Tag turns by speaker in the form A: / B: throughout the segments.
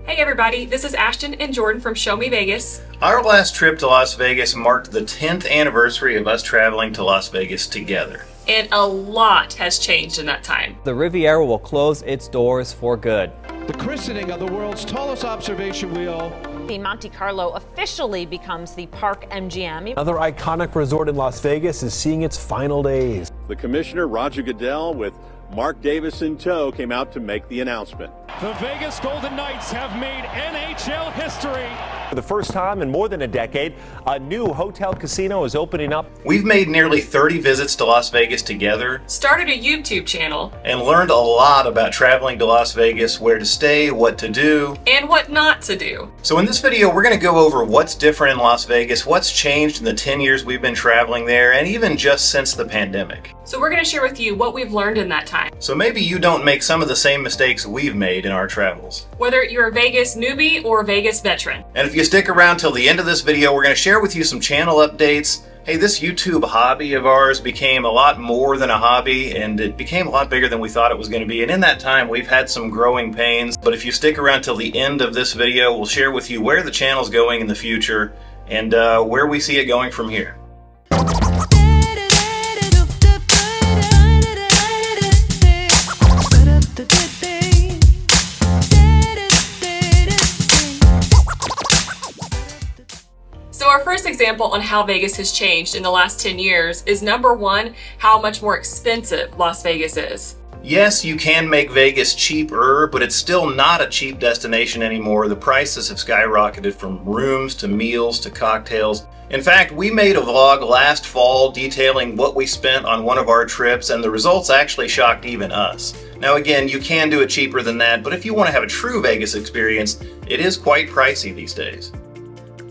A: Hey everybody, this is Ashton and Jordan from Show Me Vegas.
B: Our last trip to Las Vegas marked the 10th anniversary of us traveling to Las Vegas together.
A: And a lot has changed in that time.
C: The Riviera will close its doors for good.
D: The christening of the world's tallest observation wheel.
E: The Monte Carlo officially becomes the Park MGM.
F: Another iconic resort in Las Vegas is seeing its final days.
G: The commissioner, Roger Goodell, with Mark Davis in tow, came out to make the announcement.
H: The Vegas Golden Knights have made NHL history.
F: For the first time in more than a decade, a new hotel casino is opening up.
B: We've made nearly 30 visits to Las Vegas together,
A: Started a YouTube channel,
B: and learned a lot about traveling to Las Vegas, where to stay, what to do,
A: and what not to do.
B: So in this video, we're going to go over what's different in Las Vegas, what's changed in the 10 years we've been traveling there, and even just since the pandemic.
A: So we're going to share with you what we've learned in that time.
B: So maybe you don't make some of the same mistakes we've made in our travels.
A: Whether you're a Vegas newbie or a Vegas veteran.
B: And if you stick around till the end of this video, we're going to share with you some channel updates. Hey, this YouTube hobby of ours became a lot more than a hobby, and it became a lot bigger than we thought it was going to be. And in that time, we've had some growing pains. But if you stick around till the end of this video, we'll share with you where the channel's going in the future and where we see it going from here.
A: So our first example on how Vegas has changed in the last 10 years is number one, how much more expensive Las Vegas is.
B: Yes, you can make Vegas cheaper, but it's still not a cheap destination anymore. The prices have skyrocketed from rooms to meals to cocktails. In fact, we made a vlog last fall detailing what we spent on one of our trips, and the results actually shocked even us. Now again, you can do it cheaper than that, but if you want to have a true Vegas experience, it is quite pricey these days.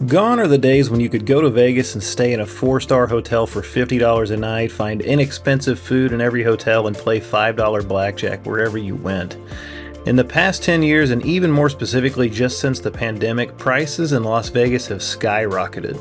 I: Gone are the days when you could go to Vegas and stay in a 4-star hotel for $50 a night, find inexpensive food in every hotel, and play $5 blackjack wherever you went. In the past 10 years, and even more specifically just since the pandemic, prices in Las Vegas have skyrocketed.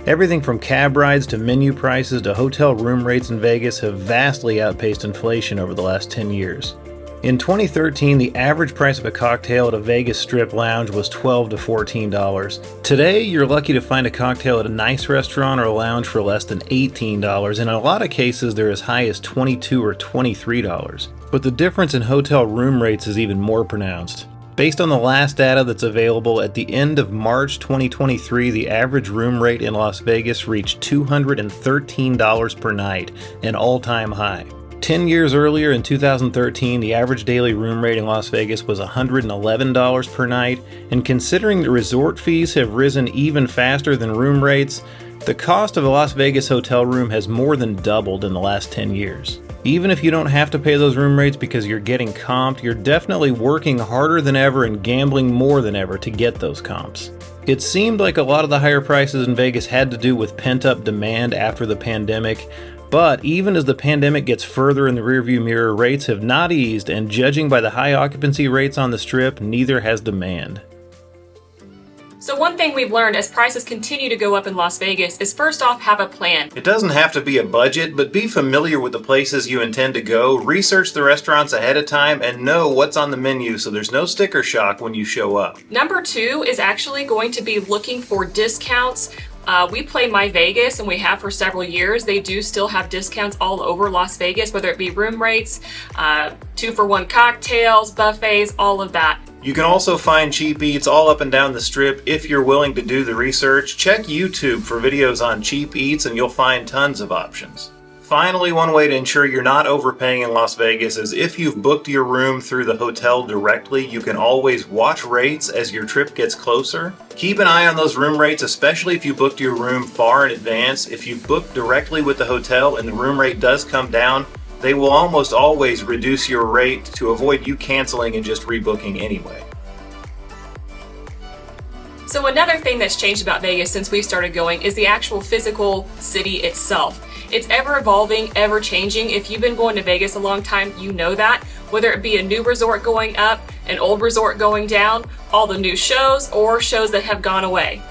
I: Everything from cab rides to menu prices to hotel room rates in Vegas have vastly outpaced inflation over the last 10 years. In 2013, the average price of a cocktail at a Vegas strip lounge was $12 to $14. Today, you're lucky to find a cocktail at a nice restaurant or a lounge for less than $18, and in a lot of cases, they're as high as $22 or $23. But the difference in hotel room rates is even more pronounced. Based on the last data that's available, at the end of March 2023, the average room rate in Las Vegas reached $213 per night, an all-time high. 10 years earlier, in 2013, the average daily room rate in Las Vegas was $111 per night, and considering the resort fees have risen even faster than room rates, the cost of a Las Vegas hotel room has more than doubled in the last 10 years. Even if you don't have to pay those room rates because you're getting comped, you're definitely working harder than ever and gambling more than ever to get those comps. It seemed like a lot of the higher prices in Vegas had to do with pent-up demand after the pandemic, but even as the pandemic gets further in the rearview mirror, rates have not eased, and judging by the high occupancy rates on the Strip, neither has demand.
A: So one thing we've learned as prices continue to go up in Las Vegas is first off, have a plan.
B: It doesn't have to be a budget, but be familiar with the places you intend to go, research the restaurants ahead of time, and know what's on the menu so there's no sticker shock when you show up.
A: Number two is actually going to be looking for discounts. We play My Vegas, and we have for several years. They do still have discounts all over Las Vegas, whether it be room rates, 2-for-1 cocktails, buffets, all of that.
B: You can also find cheap eats all up and down the Strip if you're willing to do the research. Check YouTube for videos on cheap eats and you'll find tons of options. Finally, one way to ensure you're not overpaying in Las Vegas is if you've booked your room through the hotel directly, you can always watch rates as your trip gets closer. Keep an eye on those room rates, especially if you booked your room far in advance. If you've booked directly with the hotel and the room rate does come down, they will almost always reduce your rate to avoid you canceling and just rebooking anyway.
A: So another thing that's changed about Vegas since we started going is the actual physical city itself. It's ever evolving, ever changing. If you've been going to Vegas a long time, you know that. Whether it be a new resort going up, an old resort going down, all the new shows, or shows that have gone away.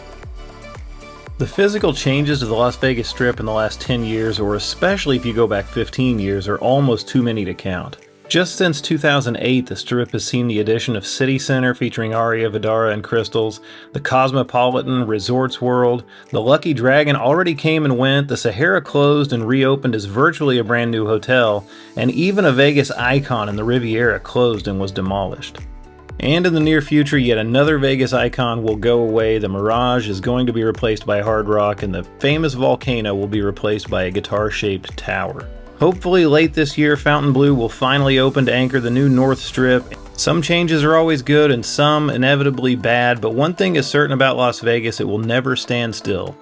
I: The physical changes to the Las Vegas Strip in the last 10 years, or especially if you go back 15 years, are almost too many to count. Just since 2008, the Strip has seen the addition of City Center featuring Aria, Vidara, and Crystals, the Cosmopolitan, Resorts World, the Lucky Dragon already came and went, the Sahara closed and reopened as virtually a brand new hotel, and even a Vegas icon in the Riviera closed and was demolished. And in the near future, yet another Vegas icon will go away. The Mirage is going to be replaced by Hard Rock, and the famous Volcano will be replaced by a guitar-shaped tower. Hopefully late this year, Fontainebleau will finally open to anchor the new North Strip. Some changes are always good and some inevitably bad, but one thing is certain about Las Vegas, it will never stand still.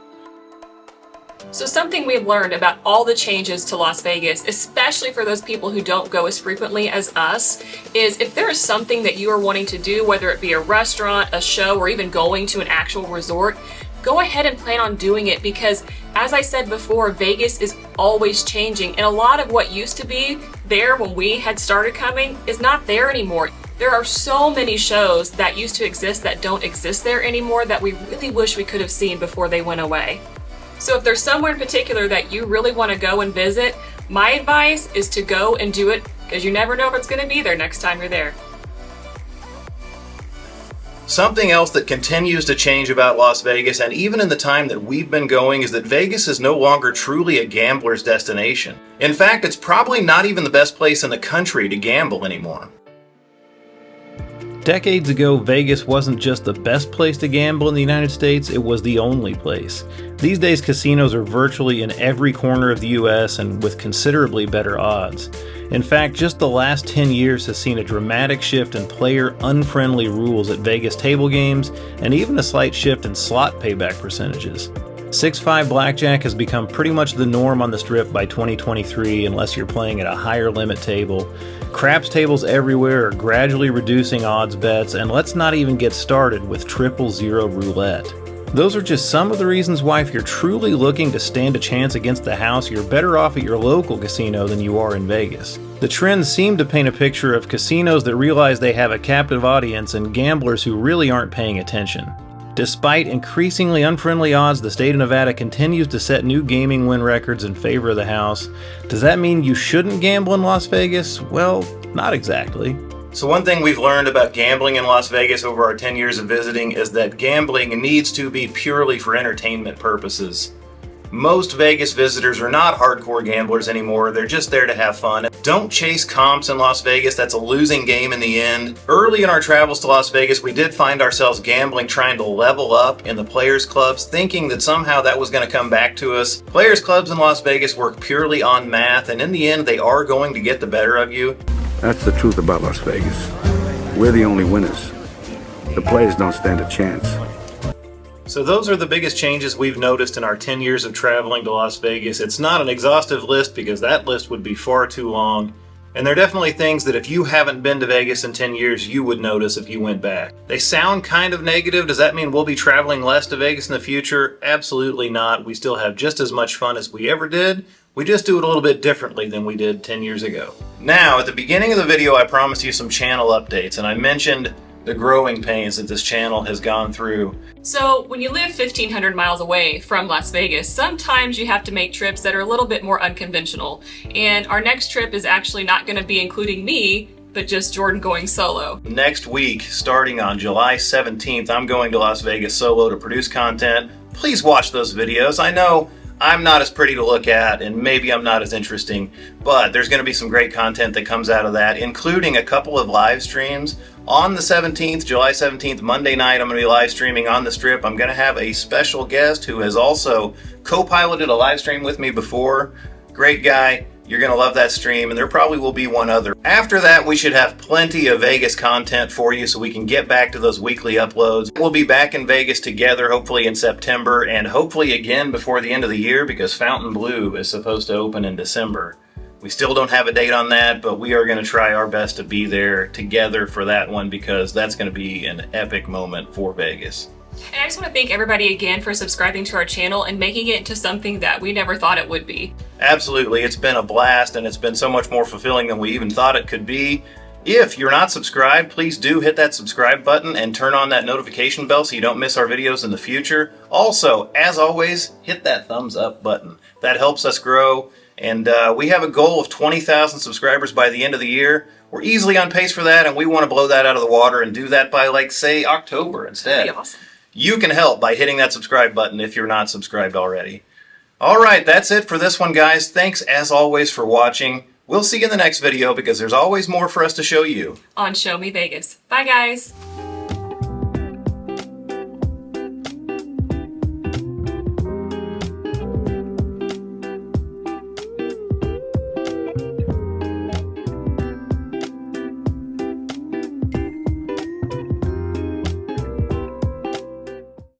A: So something we've learned about all the changes to Las Vegas, especially for those people who don't go as frequently as us, is if there is something that you are wanting to do, whether it be a restaurant, a show, or even going to an actual resort, go ahead and plan on doing it, because as I said before, Vegas is always changing, and a lot of what used to be there when we had started coming is not there anymore. There are so many shows that used to exist that don't exist there anymore that we really wish we could have seen before they went away. So if there's somewhere in particular that you really want to go and visit, my advice is to go and do it, because you never know if it's going to be there next time you're there.
B: Something else that continues to change about Las Vegas, and even in the time that we've been going, is that Vegas is no longer truly a gambler's destination. In fact, it's probably not even the best place in the country to gamble anymore.
I: Decades ago, Vegas wasn't just the best place to gamble in the United States, it was the only place. These days, casinos are virtually in every corner of the US and with considerably better odds. In fact, just the last 10 years has seen a dramatic shift in player-unfriendly rules at Vegas table games, and even a slight shift in slot payback percentages. 6-5 blackjack has become pretty much the norm on the Strip by 2023 unless you're playing at a higher limit table. Craps tables everywhere are gradually reducing odds bets, and let's not even get started with 000 roulette. Those are just some of the reasons why, if you're truly looking to stand a chance against the house, you're better off at your local casino than you are in Vegas. The trends seem to paint a picture of casinos that realize they have a captive audience and gamblers who really aren't paying attention. Despite increasingly unfriendly odds, the state of Nevada continues to set new gaming win records in favor of the house. Does that mean you shouldn't gamble in Las Vegas? Well, not exactly.
B: So one thing we've learned about gambling in Las Vegas over our 10 years of visiting is that gambling needs to be purely for entertainment purposes. Most Vegas visitors are not hardcore gamblers anymore, they're just there to have fun. Don't chase comps in Las Vegas, that's a losing game in the end. Early in our travels to Las Vegas, we did find ourselves gambling, trying to level up in the Players Clubs, thinking that somehow that was going to come back to us. Players Clubs in Las Vegas work purely on math, and in the end, they are going to get the better of you.
J: That's the truth about Las Vegas. We're the only winners. The players don't stand a chance.
B: So those are the biggest changes we've noticed in our 10 years of traveling to Las Vegas. It's not an exhaustive list because that list would be far too long. And there are definitely things that if you haven't been to Vegas in 10 years, you would notice if you went back. They sound kind of negative. Does that mean we'll be traveling less to Vegas in the future? Absolutely not. We still have just as much fun as we ever did. We just do it a little bit differently than we did 10 years ago. Now, at the beginning of the video, I promised you some channel updates, and I mentioned the growing pains that this channel has gone through.
A: So when you live 1,500 miles away from Las Vegas, sometimes you have to make trips that are a little bit more unconventional. And our next trip is actually not going to be including me, but just Jordan going solo.
B: Next week, starting on July 17th, I'm going to Las Vegas solo to produce content. Please watch those videos. I know I'm not as pretty to look at, and maybe I'm not as interesting, but there's going to be some great content that comes out of that, including a couple of live streams. On the 17th, July 17th, Monday night, I'm going to be live streaming on the Strip. I'm going to have a special guest who has also co-piloted a live stream with me before. Great guy. You're going to love that stream, and there probably will be one other. After that, we should have plenty of Vegas content for you so we can get back to those weekly uploads. We'll be back in Vegas together, hopefully in September, and hopefully again before the end of the year, because Fontainebleau is supposed to open in December. We still don't have a date on that, but we are going to try our best to be there together for that one, because that's going to be an epic moment for Vegas.
A: And I just want to thank everybody again for subscribing to our channel and making it into something that we never thought it would be.
B: Absolutely, it's been a blast, and it's been so much more fulfilling than we even thought it could be. If you're not subscribed, please do hit that subscribe button and turn on that notification bell so you don't miss our videos in the future. Also, as always, hit that thumbs up button. That helps us grow, And we have a goal of 20,000 subscribers by the end of the year. We're easily on pace for that, and we want to blow that out of the water and do that by, like, say, October instead.
A: That'd be awesome.
B: You can help by hitting that subscribe button if you're not subscribed already. All right, that's it for this one, guys. Thanks, as always, for watching. We'll see you in the next video because there's always more for us to show you
A: On Show Me Vegas. Bye, guys.